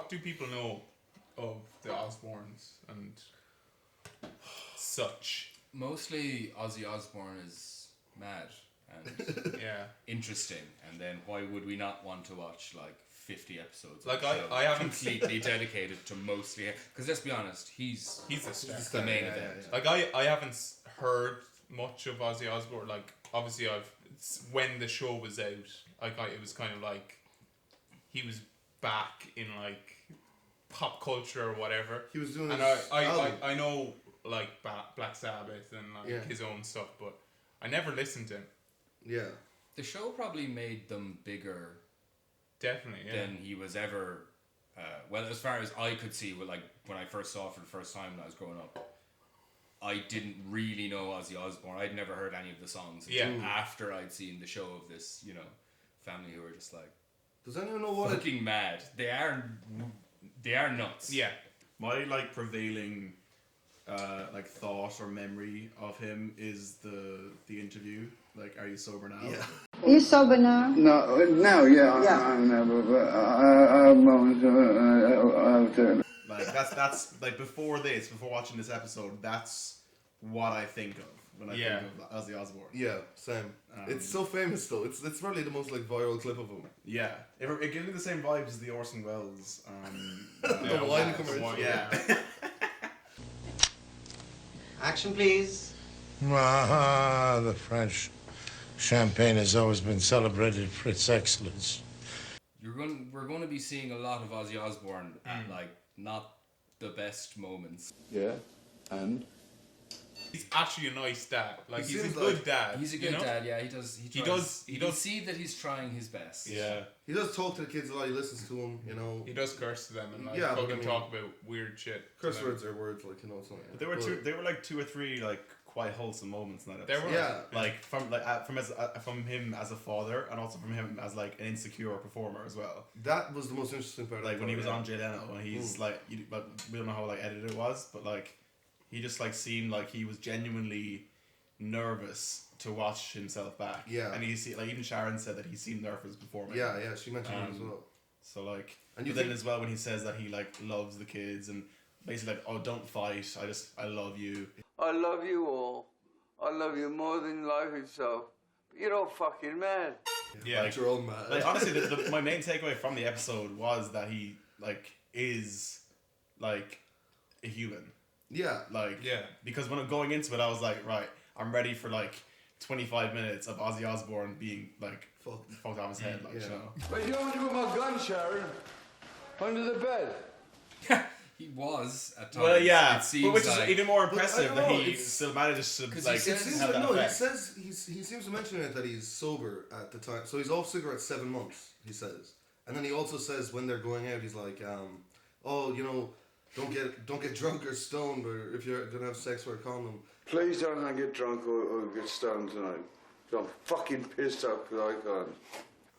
what do people know of the Osbournes and such? Mostly Ozzy Osbourne is mad and interesting, and then why would we not want to watch like 50 episodes Like of the show I haven't completely dedicated to mostly, because let's be honest, he's a star. He's the main event. Like I haven't heard much of Ozzy Osbourne. Like obviously when the show was out, it was kind of like he was back in like pop culture or whatever. He was doing, and I know like Black Sabbath and like his own stuff, but I never listened to him. Yeah, the show probably made them bigger. Definitely, than he was ever. Well, as far as I could see, like when I first saw it for the first time when I was growing up, I didn't really know Ozzy Osbourne. I'd never heard any of the songs until after I'd seen the show of this, family who were just like, does anyone know what fucking mad? They are nuts. Yeah. My like prevailing like thought or memory of him is the interview. Like, are you sober now? Yeah. Are you sober now? No, now, yeah. I'm never, but like that's like before watching this episode, that's what I think of when I think of Ozzy Osbourne. Yeah, same. It's so famous though. It's probably the most like viral clip of him. Yeah, it gives me the same vibes as the Orson Welles. The wine commercial. Yeah. Action, please. Ah, the French champagne has always been celebrated for its excellence. We're going to be seeing a lot of Ozzy Osbourne at like not the best moments. Yeah, and? He's actually a nice dad. Like he's a seems good like dad. He's a good dad. Yeah, he does. He does see that he's trying his best. Yeah. He does talk to the kids a lot. He listens to them. He does curse to them and like but fucking talk about weird shit. Curse words are words, like something. But there were like 2 or 3 like quite wholesome moments in that episode. There were. Like from him as a father, and also from him as like an insecure performer as well. That was the most interesting part. Like when he was on Jay Leno, and he's like, but we don't know how like edited it was, but like he just like seemed like he was genuinely nervous to watch himself back. Yeah. And like even Sharon said that he seemed nervous before. Yeah, she mentioned it as well. So like, and then as well when he says that he like loves the kids and basically like, oh, don't fight. I love you. I love you all. I love you more than life itself. But you're all fucking mad. Yeah, like, you're all mad. Like honestly, my main takeaway from the episode was that he like is like a human. Yeah. Like, because when I'm going into it, I was like, right, I'm ready for like 25 minutes of Ozzy Osbourne being like fucked off his head, like, you know. But you don't put my gun, Sharon, under the bed. He was at times. Well, yeah, it seems but which is like, even more impressive that he still manages to like have that effect. He seems to mention it that he's sober at the time. So he's off cigarettes 7 months, he says. And then he also says when they're going out, he's like, don't get drunk or stoned, or if you're gonna have sex, wear a condom. Please don't get drunk or get stoned tonight. I'm fucking pissed off because I can't.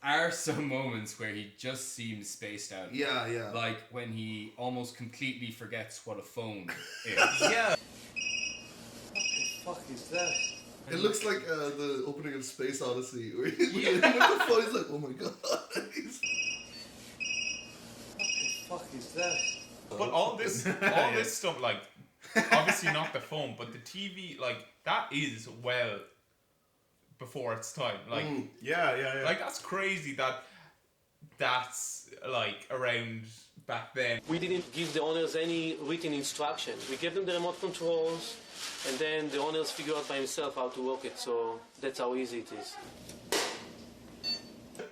Are some moments where he just seems spaced out. Yeah. Like when he almost completely forgets what a phone is. Yeah. What the fuck is that? It looks like the opening of Space Odyssey, where he's he's like, oh my god. What the fuck is that? But all this stuff, like, obviously not the phone, but the TV, like, that is well before its time. Like, yeah. Like, that's crazy that's, like, around back then. We didn't give the owners any written instruction. We gave them the remote controls, and then the owners figure out by himself how to work it, so that's how easy it is.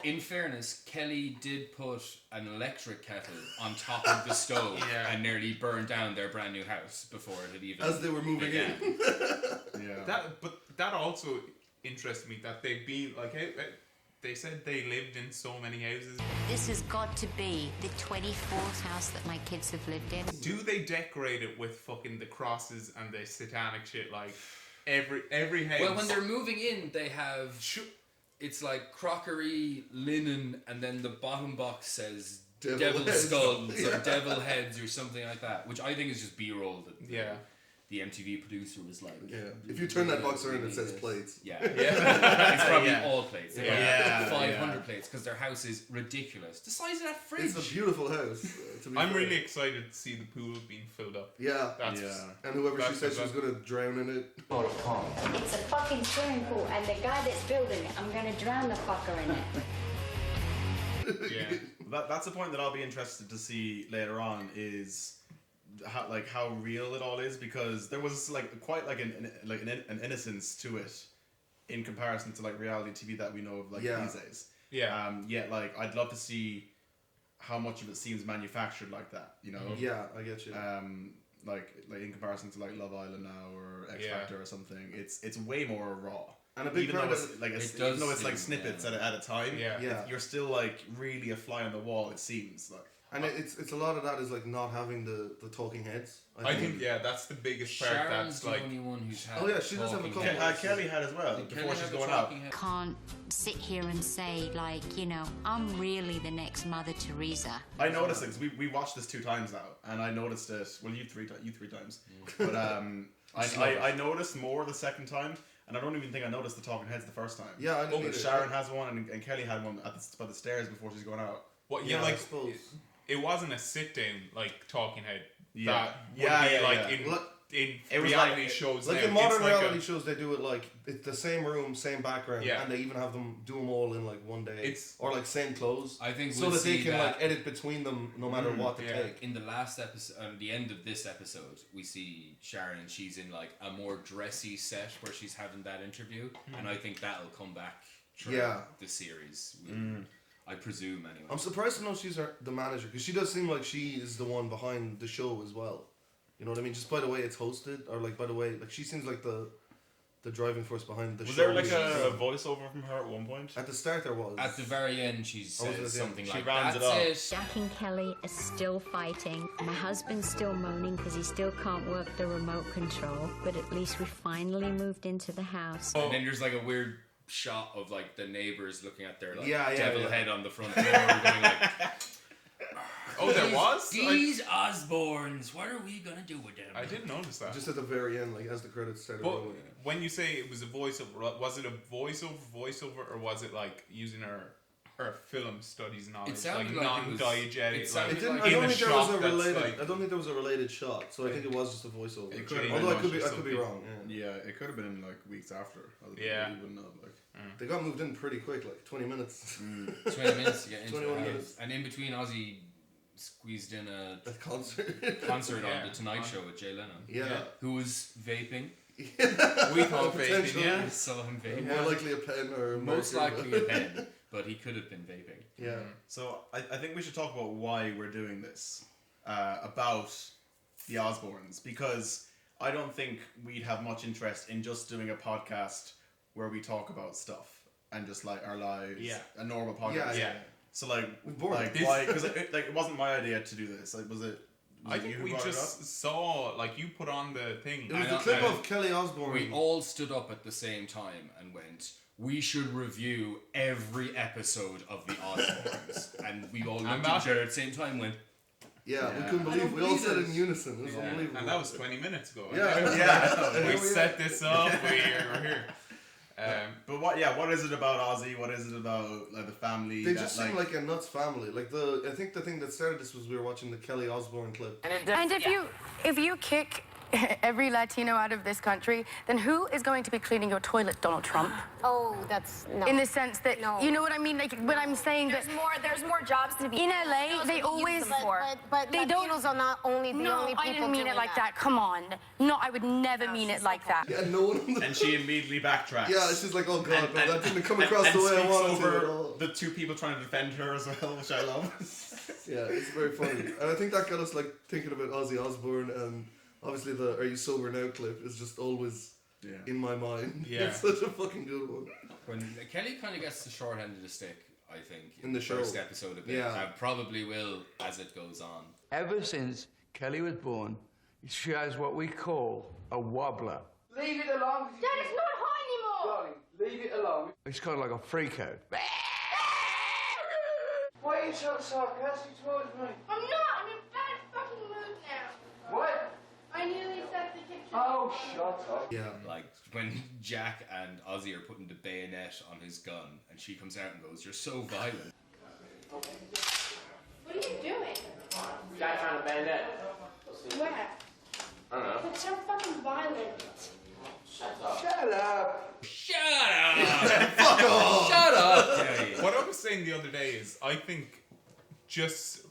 In fairness, Kelly did put an electric kettle on top of the stove and nearly burned down their brand new house before it had even as they were moving in. But that also interests me that they've been like they said they lived in so many houses. This has got to be the 24th house that my kids have lived in. Do they decorate it with fucking the crosses and the satanic shit like every house? Well, when they're moving in, they have. It's like crockery, linen, and then the bottom box says devil skulls or devil heads or something like that, which I think is just B-roll. Yeah. the MTV producer was like, yeah. If you turn that box around, it says plates. Yeah. It's probably Yeah. all plates. They Yeah. 500 plates because their house is ridiculous. The size of that fridge. It's a beautiful house. To be I'm fair. really excited to see the pool being filled up. Yeah. That's And whoever she that's said she was going to drown in it. It's a fucking swimming pool, and the guy that's building it, I'm gonna drown the fucker in it. yeah. That's the point that I'll be interested to see later on is how real it all is, because there was like quite like an innocence to it in comparison to like reality TV that we know of like these days. Yeah. Yet like I'd love to see how much of it seems manufactured like that, you know? Yeah, I get you. Like in comparison to like Love Island now or X Factor or something, it's way more raw. And a big part of it, like even though it's like snippets at a time, you're still like really a fly on the wall. It seems like. And it's a lot of that is like not having the talking heads. I think that's the biggest part. Sharon's that's like the only one who's had. Oh yeah, she does have a couple. Kelly had as well before she's going out. Can't sit here and say like, you know, I'm really the next Mother Teresa. I noticed it because we watched this 2 times now, and I noticed it. Well, you three times, but I noticed more the second time. And I don't even think I noticed the talking heads the first time. Yeah, I didn't. Sharon has one, and Kelly had one by the stairs before she's going out. What? Yeah, like I suppose. It wasn't a sit down like talking head. Yeah. That would be like in reality shows. Like now, in modern it's reality shows, they do it like it's the same room, same background, and they even have them do them all in like one day, or like same clothes. I think so that they can like edit between them no matter what they take. In the last episode, the end of this episode, we see Sharon and she's in like a more dressy set where she's having that interview, and I think that'll come back throughout the series. I presume anyway. I'm surprised to know she's the manager, because she does seem like she is the one behind the show as well. You know what I mean? Just by the way it's hosted, or like by the way, like she seems like the driving force behind the show. Was there like a voiceover from her at one point? At the start there was. At the very end she says something like, rounds "That's it." Jack and Kelly are still fighting. My husband's still moaning because he still can't work the remote control. But at least we finally moved into the house. And then there's like a weird shot of like the neighbors looking at their like devil head on the front door, going like, "Oh, there was these Osbournes. What are we gonna do with them?" I didn't notice that. Just at the very end, like as the credits started But rolling. when you say it was a voiceover, was it a voiceover, or was it like using her film studies knowledge, It sounded like like it was- non-diegetic? it sounded It didn't. like I don't in think a there was shot a that's related. like- I don't think there was a related shot. So I think it was just a voiceover. It could have Although I been could be something. wrong. Yeah. it could have been like weeks after. Yeah. You wouldn't know, like. They got moved in pretty quick, like 20 minutes. 20 minutes to get into 21 the house. minutes. And in between, Ozzy squeezed in a A concert. on the Tonight Show with Jay Leno. Yeah. Who was vaping. We thought vaping, Potentially. yeah. Saw him vaping. More likely a pen or a Most marker. likely a pen, but he could have been vaping. Yeah. So I think we should talk about why we're doing this, about the Osbournes, because I don't think we'd have much interest in just doing a podcast where we talk about stuff and just like our lives, a normal podcast. Yeah. So like bored. why? Because it wasn't my idea to do this. Like, was it? I think we just saw, like, you put on the thing. It was the clip of Kelly Osbourne. We all stood up at the same time and went, "We should review every episode of the Osbournes." And we all looked at each other at the same time and went, Yeah, we couldn't believe. We all said it in unison. It was unbelievable. And that was 20 minutes ago. Yeah. We set this up. We're here. But what is it about Ozzy? What is it about like the family? They just seem like a nuts family. Like I think the thing that started this was we were watching the Kelly Osbourne clip. And if you kick every Latino out of this country, then who is going to be cleaning your toilet, Donald Trump? Oh, that's no. In the sense that you know what I mean. Like when I'm saying there's more jobs to be in LA, they always but they don't. Latinos are not only the only people I didn't mean doing it like that. Come on. No, I would never mean it like that. Yeah, no one. And she immediately backtracks. Yeah, it's just like, oh god, no, that didn't come across the way I wanted to. At all. The two people trying to defend her as well, which I love. Yeah, it's very funny, and I think that got us like thinking about Ozzy Osbourne, and obviously the "Are You Sober Now" clip is just always in my mind. Yeah. It's such a fucking good one. when Kelly kind of gets the short end of the stick, I think, In the show. first episode of it. Yeah. Probably will as it goes on. Ever since Kelly was born, she has what we call a wobbler. Leave it alone. Dad, it's not hot anymore. Darling, leave it alone. It's kind of like a freak out. Why are you so sarcastic towards me? I'm not. I'm in bad fucking mood now. What? I nearly set the kitchen. Oh, Yeah. Like when Jack and Ozzy are putting the bayonet on his gun, and she comes out and goes, "You're so violent." What are you doing? Guy found a bayonet. Where? I don't know. That's so fucking violent. Shut up. Shut up! Shut up! Fuck off! Shut up! What I was saying the other day is, I think just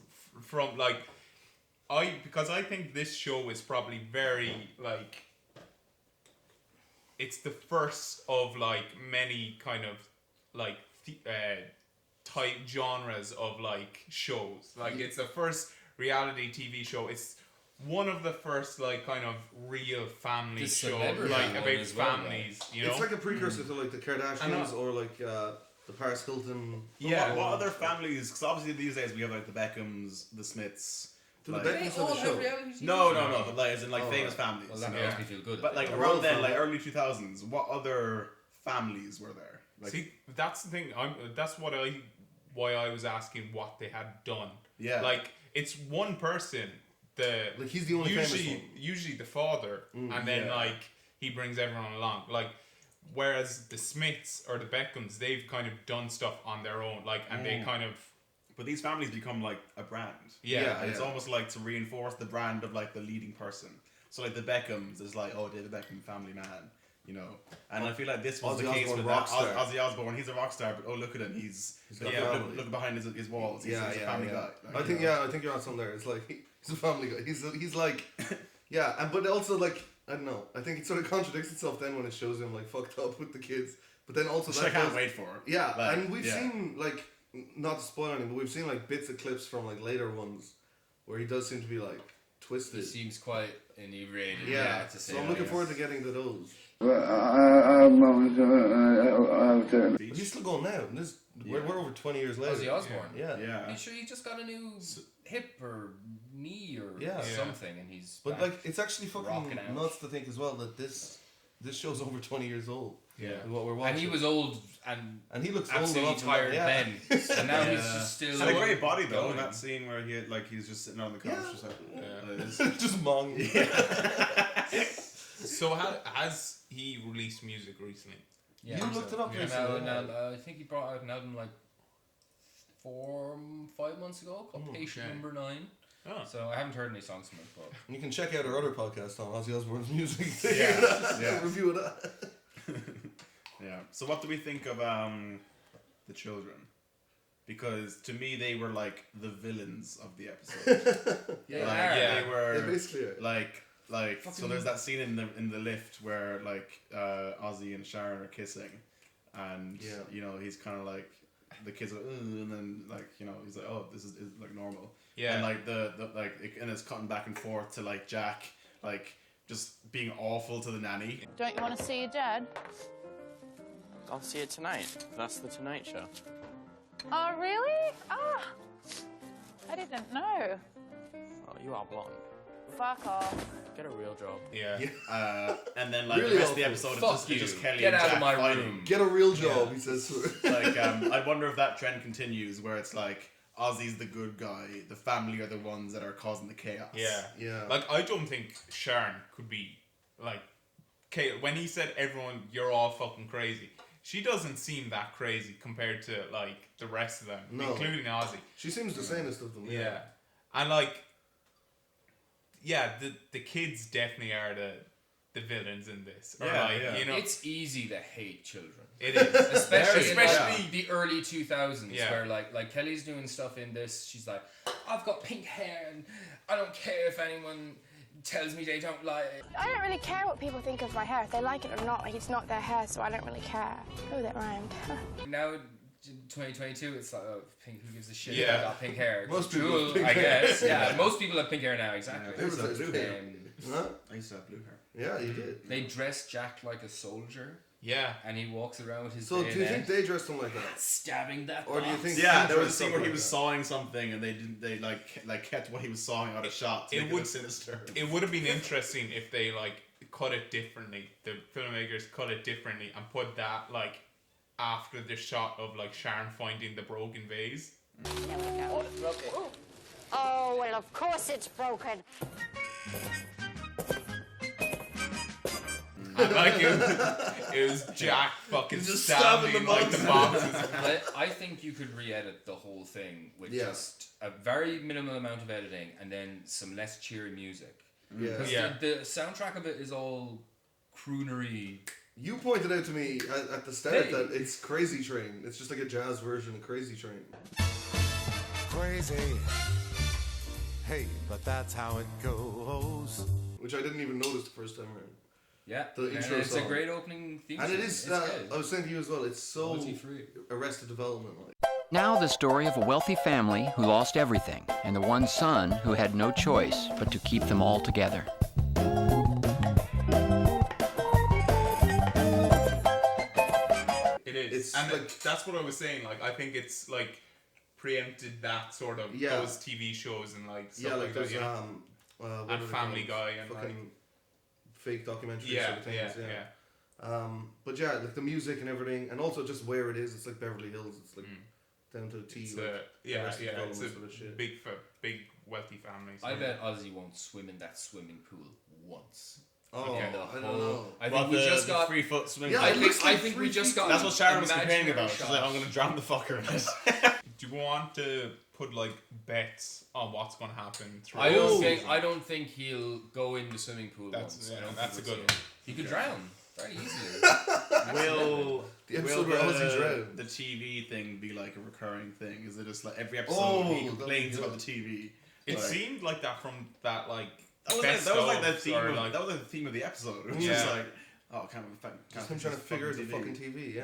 from like, because I think this show is probably very like, it's the first of like many kind of like type genres of like shows. Like it's the first reality TV show. It's one of the first like kind of real family The shows, celebrity like one about as well, families. You know, It's like a precursor to like the Kardashians or like the Paris Hilton. Yeah. What other families? Because obviously these days we have like the Beckhams, the Smiths. Do the like- Beckhams have a show? No, but like as in like famous families. Well, that you know? makes me feel good. But like The around royal then, family. like early 2000s, what other families were there? Like, see, that's the thing. That's why I was asking what they had done. Yeah. Like it's one person. Like he's the only famous one. Usually the father, and then like he brings everyone along. Like whereas the Smiths or the Beckhams, they've kind of done stuff on their own. Like and they kind of. but these families become like a brand. Yeah, And it's almost like to reinforce the brand of like the leading person. So like the Beckhams is like, oh, David Beckham, family man, you know. And I feel like this was Ozzy the case Osbourne, with rock that. star. Ozzy Osbourne, he's a rock star, but oh look at him, he's got look, family. look behind his walls. He's a family guy. Like, I think I think you're on something there. It's like he's a family guy. He's like but also like I don't know. I think it sort of contradicts itself then when it shows him like fucked up with the kids. But then also which I can't wait for. Yeah, Like, and we've seen like not to spoil anything, but we've seen like bits of clips from like later ones where he does seem to be like twisted. He seems quite inebriated. Yeah, To say so I'm looking forward to getting to those. But he's still going now. We're over 20 years later. Ozzy Osbourne. Yeah. Yeah. I'm sure he just got a new hip or knee or Yeah. something, and he's. But back. like, it's actually fucking rocking out. nuts to think as well that this show's over 20 years old. Yeah. What we're watching. And he was old and he looks old absolutely enough. tired then, and now he's just still. Had a great body though. going. In that scene where he's just sitting on the couch, just like, just mong. So has he released music recently? Yeah, You looked it up yeah, recently. I think he brought out an album like 4-5 months ago called Patient Number 9. Oh. So I haven't heard any songs from it, but You can check out our other podcast on Ozzy Osbourne's music. Yeah. Review of that. Yeah. So what do we think of the children? Because to me they were like the villains of the episode. They were They basically are. like so there's that scene in the lift where like Ozzy and Sharon are kissing, and you know he's kind of like the kids are and then like you know he's like, oh, this is like normal. Yeah. And like the and it's cutting back and forth to like Jack like just being awful to the nanny. Don't you want to see your dad? I'll see it tonight. That's the Tonight Show. Oh, really? Ah, I didn't know. Oh, you are blonde. Fuck off. Get a real job. Yeah. And then like Really the rest of the awful. episode it's just Kelly Get and out of Jack my fighting. room. Get a real job, he says to her. Like I wonder if that trend continues where it's like Ozzy's the good guy, the family are the ones that are causing the chaos. Yeah. Like I don't think Sharon could be like, when he said everyone, you're all fucking crazy. She doesn't seem that crazy compared to like the rest of them, including Ozzy. She seems the sanest of them. Yeah. And like, the kids definitely are the villains in this. Or you know, it's easy to hate children. It is, especially in the early 2000s, Yeah. where like Kelly's doing stuff in this. She's like, I've got pink hair, and I don't care if anyone tells me they don't like it. I don't really care what people think of my hair. If they like it or not, like it's not their hair, so I don't really care. Oh, that rhymed. Now, 2022, it's like, oh, pink, who gives a shit? Yeah. I got pink hair. Most people Cool, have pink I hair. guess. Yeah, most people have pink hair now, exactly. I used to have blue hair. Huh? I used to have blue hair. Yeah, you did. They dress Jack like a soldier. Yeah. And he walks around with his So do you think they dressed him like that? stabbing that Or do you box. think Yeah, he there was a dressed scene up where he like was that? sawing something and they kept what he was sawing out of shot to It make would- it sinister. It would have been interesting if they like cut it differently. The filmmakers cut it differently and put that like after the shot of like Sharon finding the broken vase. Oh, well, of course it's broken. And like it was Jack fucking just stabbing stabbing like the boxes. I think you could re-edit the whole thing with just a very minimal amount of editing and then some less cheery music. Because the soundtrack of it is all croonery. You pointed out to me at the start that it's Crazy Train. It's just like a jazz version of Crazy Train. Crazy. Hey, but that's how it goes. Which I didn't even notice the first time around. Yeah, the intro it's song. a great opening theme. And it is. I was saying to you as well. It's so Arrested Development like. Now the story of a wealthy family who lost everything, and the one son who had no choice but to keep them all together. It is, and like, that's what I was saying. Like, I think it's like preempted that sort of those TV shows and like stuff like there's that. And Family Guy and fucking like fake documentaries. Sort of things, but yeah, like the music and everything, and also just where it is. It's like Beverly Hills. It's like down to a T. It's it's a sort of shit. big wealthy family. I bet Ozzy won't swim in that swimming pool once. Oh, I don't know. I think we just got 3 foot swimming. Yeah, I think we just got. That's what Sharon was imaginary complaining about. shot. She's like, I'm gonna drown the fucker in this. Do you want to put like bets on what's going to happen? I don't think he'll go in the swimming pool once. That's a good one. He could drown very easily. Will the episode where Ozzy drowned. The TV thing be like a recurring thing? Is it just like every episode he complains about the TV? It seemed like that from that like. That was like the theme. That was like the theme of the episode. It was just like, oh, can't just him trying to figure out the fucking TV,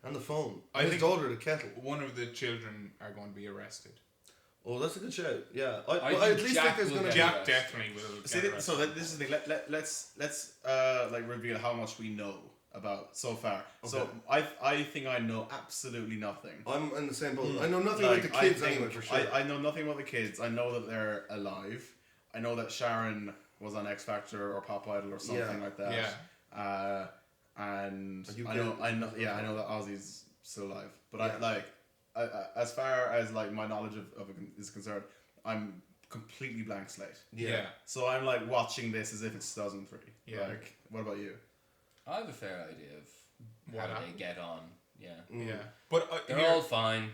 and the phone. I his think daughter, the kettle. One of the children are going to be arrested. Oh, that's a good shout. Yeah, I at least Jack think there's going to Jack definitely will. See, so this is the thing. Let's like reveal how much we know about so far. Okay. So I think I know absolutely nothing. I'm in the same boat. I know nothing about the kids anyway, for sure. I know nothing about the kids. I know that they're alive. I know that Sharon was on X Factor or Pop Idol or something like that. Yeah. And I know that Ozzy's still alive. But I as far as like my knowledge of it is concerned, I'm completely blank slate. Yeah. So I'm like watching this as if it's 2003. Yeah. Like, what about you? I have a fair idea of how they get on. Yeah. Yeah. But they're all fine.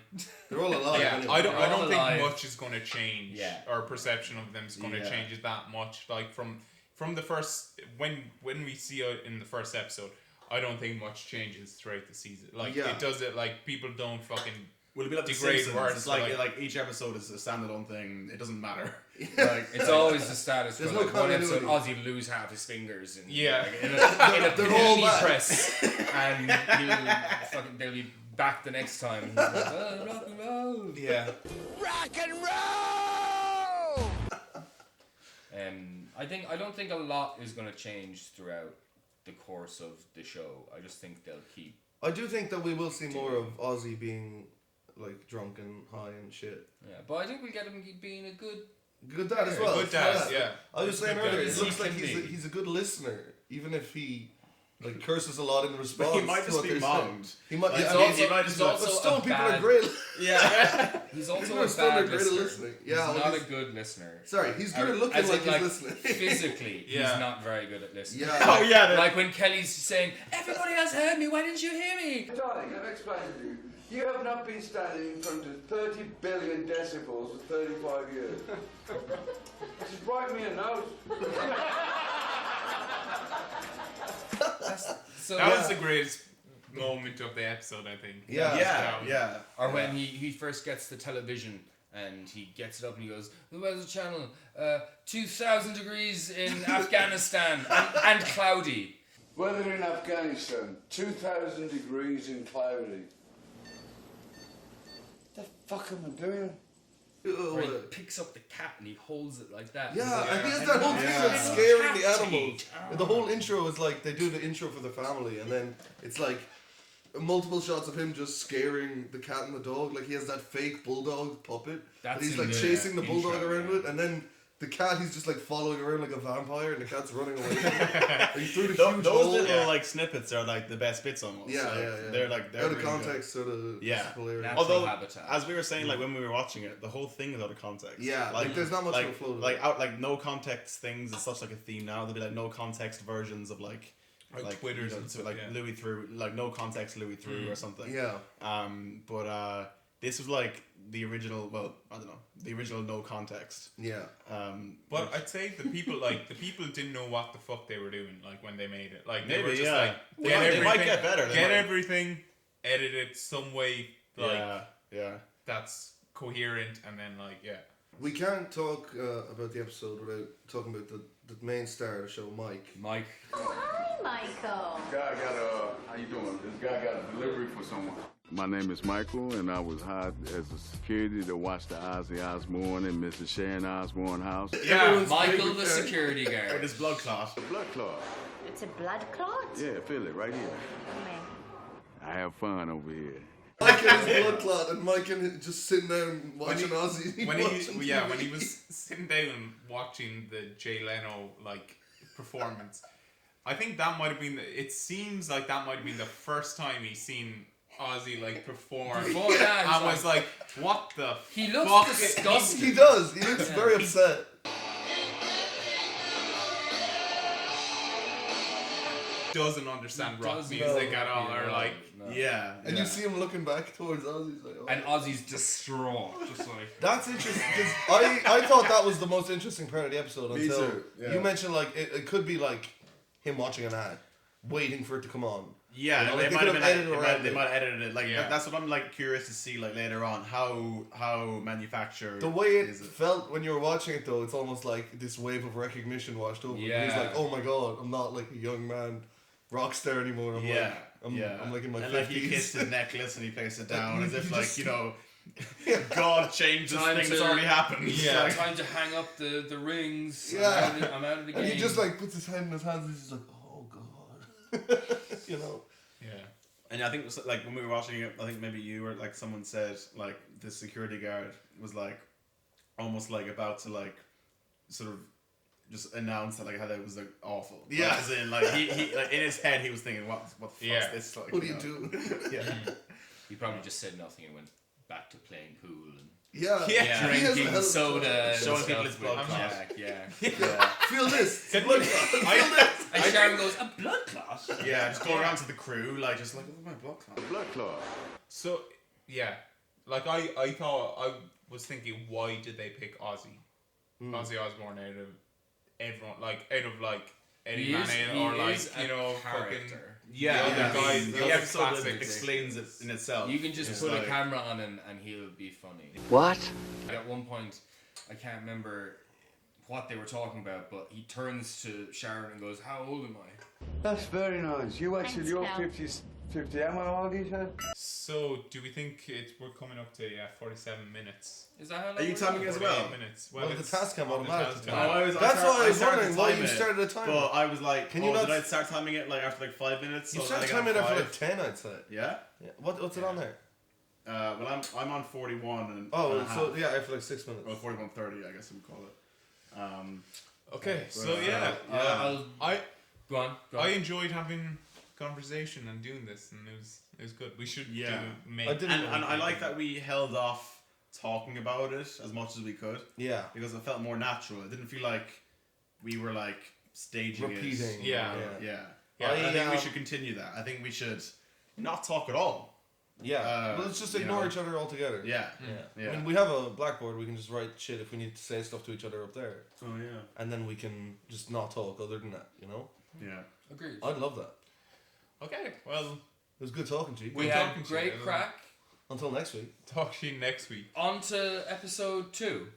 They're all alive. Yeah. Anyway. I don't think much is going to change. Yeah. Our perception of them is going to change it that much. Like from the first when we see it in the first episode, I don't think much changes throughout the season. Like it does it like people don't fucking. Will it be like the degrade Simpsons? words? It's like each episode is a standalone thing. It doesn't matter. Like it's always the status. There's quo. no Like one episode, continuity. Ozzy lose half his fingers, and Yeah. like, in a They're all pinny back. press, and they'll be back the next time. And he's like, oh, rock and roll. Yeah. Rock and roll! I don't think a lot is going to change throughout the course of the show. I just think they'll keep. I do think that we will see more of Ozzy being like drunk and high and shit. Yeah, but I think we get him being a good dad as well. Good dad, yeah. I was saying Good earlier, dad. it looks like he's a good listener, even if he like curses a lot in response. He might to just what be they're mommed. saying. He might. Like, Yeah, he might just be like, but also stone a people bad- are great. Yeah. He's also People are a stone bad are great at listener. listening. Yeah, He's well, not a good listener. Sorry, he's good at looking As in, like he's listening. Physically, Yeah. he's not very good at listening. Yeah. Oh yeah. Like when Kelly's saying, "Everybody has heard me. Why didn't you hear me?" Darling, I've explained to you. You have not been standing in front of 30 billion decibels for 35 years. Just write me a note. So That was the greatest moment of the episode, I think. Yeah. Or when he first gets the television and he gets it up and he goes, "The weather channel, 2,000 degrees in Afghanistan and cloudy." Weather in Afghanistan, 2,000 degrees and cloudy. The fuck am I doing? Or he picks up the cat and he holds it like that. Yeah, and he has And that whole he's thing like, that's scaring the "Cat animals. teeth." The whole intro is like they do the intro for the family, and then it's like multiple shots of him just scaring the cat and the dog. Like he has that fake bulldog puppet, That's and he's in like the chasing the bulldog intro, around yeah. with, and then the cat he's just like following around like a vampire, and the cat's running away. He threw the huge Those hole. little like snippets are like the best bits almost. Yeah, Like, yeah. They're like they're out of really good. context, sort of. Yeah. hilarious. Natural Although, habitat. as we were saying, like when we were watching it, the whole thing is out of context. Yeah, like, there's not much like, of a flow to like it. out like no context things is such like a theme now. There'll be like no context versions of like Like Twitters and stuff, like yeah. Louis through, like no context Louis through or something. Yeah. But this was like the original. Well, I don't know, the original no context. Yeah. But I'd say the people didn't know what the fuck they were doing like when they made it. Like they Maybe, were just yeah. like They might get better. They Get might. everything, edit it some way like yeah. that's coherent, and then like We can't talk about the episode without talking about the main star of the show, Mike. Mike. Oh, hi, Michael. Guy got how you doing? This guy got a delivery for someone. My name is Michael, and I was hired as a security to watch the Ozzy Osbourne and Mrs. Sharon Osbourne house. Yeah, Michael the security guard. With his blood clot. The blood clot. It's a blood clot? Yeah, feel it right here. Where? I have fun over here. Mike and his blood clot, and Mike and just sitting down watching Ozzy. when he was sitting down watching the Jay Leno like performance, I think that might have been. It seems like that might have been the first time he's seen Ozzy like perform. Yeah, I was like, what the? He looks fuck? disgusted. He does. He looks very upset. Doesn't understand rock music at all, or like And you see him looking back towards Ozzy. He's like, oh. And Ozzy's distraught, just like. That's interesting because I thought that was the most interesting part of the episode Me until too, yeah. you mentioned like it could be like him watching an ad, waiting for it to come on. Yeah, You know, they like, might could have been edited they around might have edited it. Like Yeah. that's what I'm like curious to see like later on how manufactured. The way it is felt when you were watching it though, it's almost like this wave of recognition washed over. Yeah. He's like, oh my god, I'm not like a young man rock star anymore. I'm Yeah, I'm like in my 50s. and like he kissed his necklace and he placed it down as if like you know, God changed this Time thing that's to- already happened. Yeah, Like, time to hang up the rings. Yeah. I'm out of the game. And he just like puts his hand in his hands and he's just like, oh god. You know? yeah. and I think it was, like when we were watching it, I think maybe you or like someone said like the security guard was like almost like about to like sort of just announce that like how that was like awful. Like, Yeah. as in like he like in his head he was thinking what the fuck's Yeah. this like? What do you know? do? Yeah. He probably just said nothing and went back to playing pool and Yeah. Yeah. He has drinking a hell of a soda, and Showing stuff people his blood with clot. Jack, yeah. Yeah. Feel this. Good Blood look. clot. Feel this. And Sharon goes, a blood clot? Yeah, just going around to the crew, like just like, oh my blood clot. The blood clot. So yeah, like I thought I was thinking, why did they pick Ozzy? Ozzy Osbourne out of everyone, like out of like Eddie He Van is- Halen he or like is a you know fucking character. Yeah, the other guys. the The other episode classics. explains it in itself. You can just It's put like- a camera on and he'll be funny. What? At one point, I can't remember what they were talking about, but he turns to Sharon and goes, how old am I? That's very nice. You wait till Thanks, you're Cal. 50. How old are you, sir? So do we think we're coming up to 47 minutes? Is that how long Are you we're timing doing? as well? 48 minutes. Well, the it's task cam on the automatically. task Oh, cam. That's why I was started wondering to why time you it, started a timer. But I was like, Can you not did I start timing it like after like 5 minutes? You So started I got timing it after 5. like 10, I'd say. Yeah. Yeah. What's it on there? Well, I'm on 41 and Oh, and a so half. yeah, after like 6 minutes. Well, 41:30, I guess we call it. Okay, so But, yeah, I'll I go on. I enjoyed having conversation and doing this, and it was good. We should Yeah. do make. I didn't- And I like that we held off talking about it as much as we could Yeah. because it felt more natural. It didn't feel like we were like staging Repeating. it. Yeah. Yeah. Yeah, I think we um, should continue that. I think we should not talk at all. Yeah. Let's just you ignore know. each other altogether. Yeah. Yeah. Yeah. I mean, we have a blackboard. We can just write shit if we need to say stuff to each other up there. Oh yeah. And then we can just not talk other than that, you know? Yeah. Agreed. I'd love that. Okay, well, It was good talking to you. We Good had talking to you, great isn't it? crack. Until next week. talk to you next week. On to episode 2.